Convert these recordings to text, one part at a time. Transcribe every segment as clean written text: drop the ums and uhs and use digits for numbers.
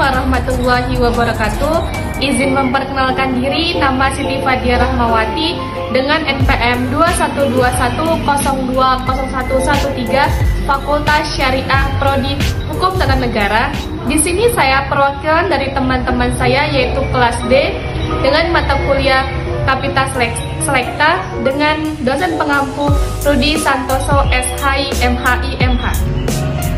warahmatullahi wabarakatuh. Izin memperkenalkan diri, nama Siti Fadia Rahmawati dengan NPM 2121020113 Fakultas Syariah Prodi Hukum Tata Negara. Di sini saya perwakilan dari teman-teman saya yaitu kelas D dengan mata kuliah Kapita Selekta dengan dosen pengampu Rudi Santoso SHI MHI MH.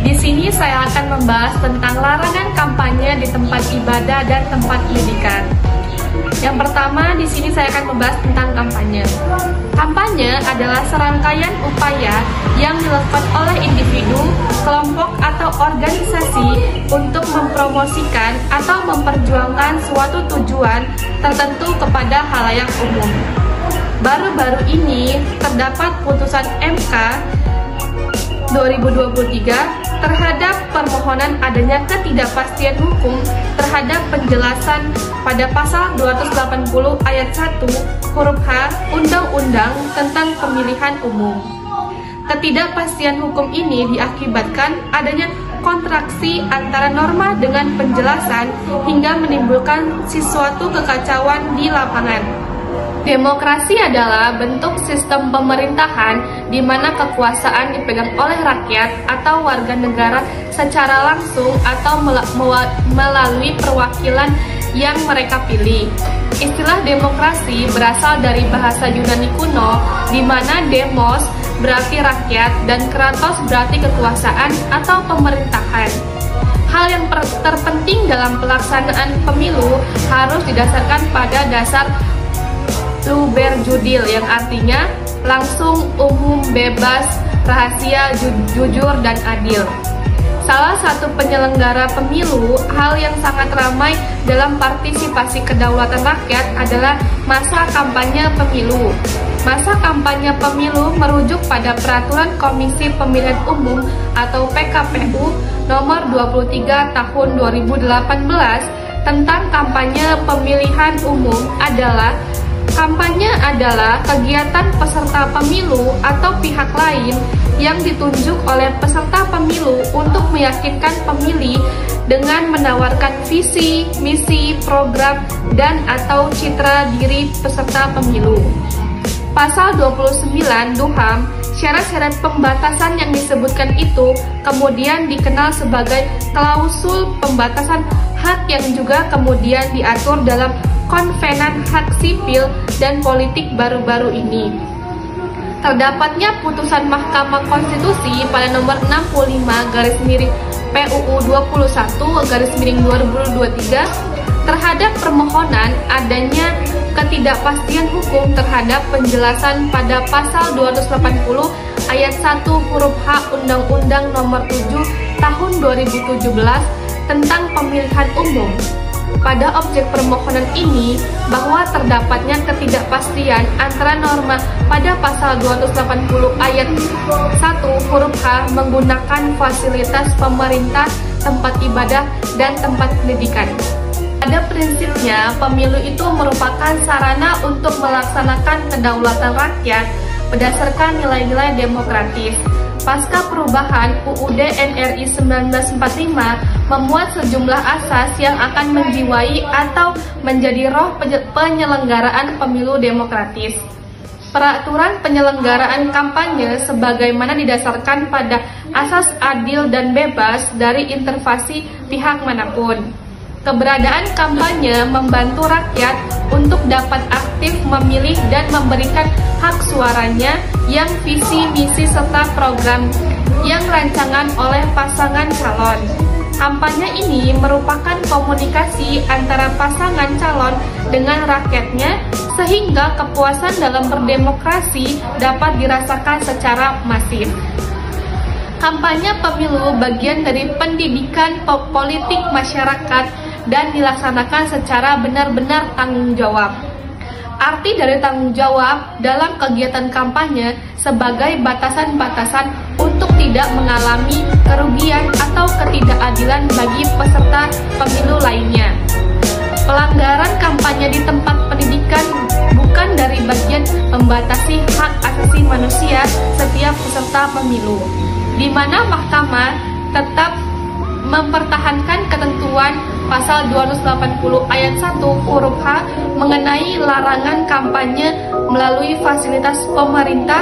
Di sini saya akan membahas tentang larangan kampanye di tempat ibadah dan tempat pendidikan. Yang pertama, di sini saya akan membahas tentang kampanye. Kampanye adalah serangkaian upaya yang dilakukan oleh individu, kelompok, atau organisasi untuk mempromosikan atau memperjuangkan suatu tujuan tertentu kepada khalayak umum. Baru-baru ini terdapat putusan MK 2023 terhadap permohonan adanya ketidakpastian hukum terhadap penjelasan pada pasal 280 ayat 1 huruf H Undang-Undang tentang Pemilihan Umum. Ketidakpastian hukum ini diakibatkan adanya kontraksi antara norma dengan penjelasan hingga menimbulkan sesuatu kekacauan di lapangan. Demokrasi adalah bentuk sistem pemerintahan di mana kekuasaan dipegang oleh rakyat atau warga negara secara langsung atau melalui perwakilan yang mereka pilih. Istilah demokrasi berasal dari bahasa Yunani kuno, di mana demos berarti rakyat dan kratos berarti kekuasaan atau pemerintahan. Hal yang terpenting dalam pelaksanaan pemilu harus didasarkan pada dasar luber judil yang artinya langsung, umum, bebas, rahasia, jujur, dan adil. Salah satu penyelenggara pemilu, hal yang sangat ramai dalam partisipasi kedaulatan rakyat adalah masa kampanye pemilu. Masa kampanye pemilu merujuk pada Peraturan Komisi Pemilihan Umum atau PKPU nomor 23 tahun 2018 tentang kampanye pemilihan umum adalah kampanye adalah kegiatan peserta pemilu atau pihak lain yang ditunjuk oleh peserta pemilu untuk meyakinkan pemilih dengan menawarkan visi, misi, program, dan atau citra diri peserta pemilu. Pasal 29 DUHAM, syarat-syarat pembatasan yang disebutkan itu kemudian dikenal sebagai klausul pembatasan hak yang juga kemudian diatur dalam Konvenan Hak Sipil dan Politik baru-baru ini. Terdapatnya putusan Mahkamah Konstitusi pada nomor 65 PUU 21 2023 terhadap permohonan adanya ketidakpastian hukum terhadap penjelasan pada pasal 280 ayat 1 huruf H Undang-Undang nomor 7 tahun 2017 tentang pemilihan umum. Pada objek permohonan ini bahwa terdapatnya ketidakpastian antara norma pada pasal 280 ayat 1 huruf H menggunakan fasilitas pemerintah, tempat ibadah, dan tempat pendidikan. Pada prinsipnya, pemilu itu merupakan sarana untuk melaksanakan kedaulatan rakyat berdasarkan nilai-nilai demokratis. Pasca perubahan UUD NRI 1945 memuat sejumlah asas yang akan menjiwai atau menjadi roh penyelenggaraan pemilu demokratis. Peraturan penyelenggaraan kampanye sebagaimana didasarkan pada asas adil dan bebas dari intervensi pihak manapun. Keberadaan kampanye membantu rakyat untuk dapat aktif memilih dan memberikan hak suaranya yang visi, misi, serta program yang rancangan oleh pasangan calon. Kampanye ini merupakan komunikasi antara pasangan calon dengan rakyatnya sehingga kepuasan dalam berdemokrasi dapat dirasakan secara masif. Kampanye pemilu bagian dari pendidikan politik masyarakat dan dilaksanakan secara benar-benar tanggung jawab. Arti dari tanggung jawab dalam kegiatan kampanye sebagai batasan-batasan untuk tidak mengalami kerugian atau ketidakadilan bagi peserta pemilu lainnya. Pelanggaran kampanye di tempat pendidikan bukan dari bagian membatasi hak asasi manusia setiap peserta pemilu, di mana mahkamah tetap mempertahankan ketentuan pasal 280 ayat 1 huruf H mengenai larangan kampanye melalui fasilitas pemerintah,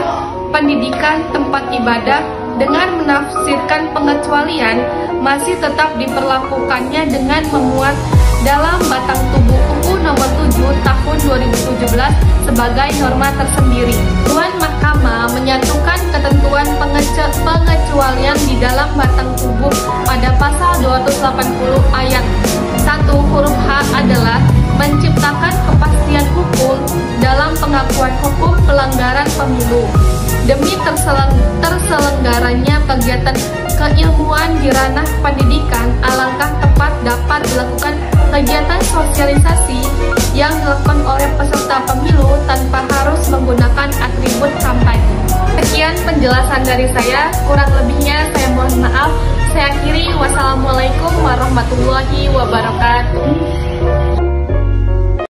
pendidikan, tempat ibadah dengan menafsirkan pengecualian masih tetap diperlakukannya dengan memuat dalam batang tubuh UU Nomor 7 Tahun 2017 sebagai norma tersendiri. Tuan Mahkamah menyatukan ketentuan pengecualian di dalam batang tubuh pada pasal 280 ayat 1 huruf H adalah menciptakan kepastian hukum dalam pengakuan hukum pelanggaran pemilu. Demi terselenggaranya kegiatan keilmuan di ranah pendidikan, alangkah tepat dapat dilakukan kegiatan sosialisasi yang dilakukan oleh peserta pemilu tanpa harus menggunakan atribut kampanye. Sekian penjelasan dari saya, kurang lebihnya saya mohon maaf. Saya akhiri, wassalamualaikum warahmatullahi wabarakatuh.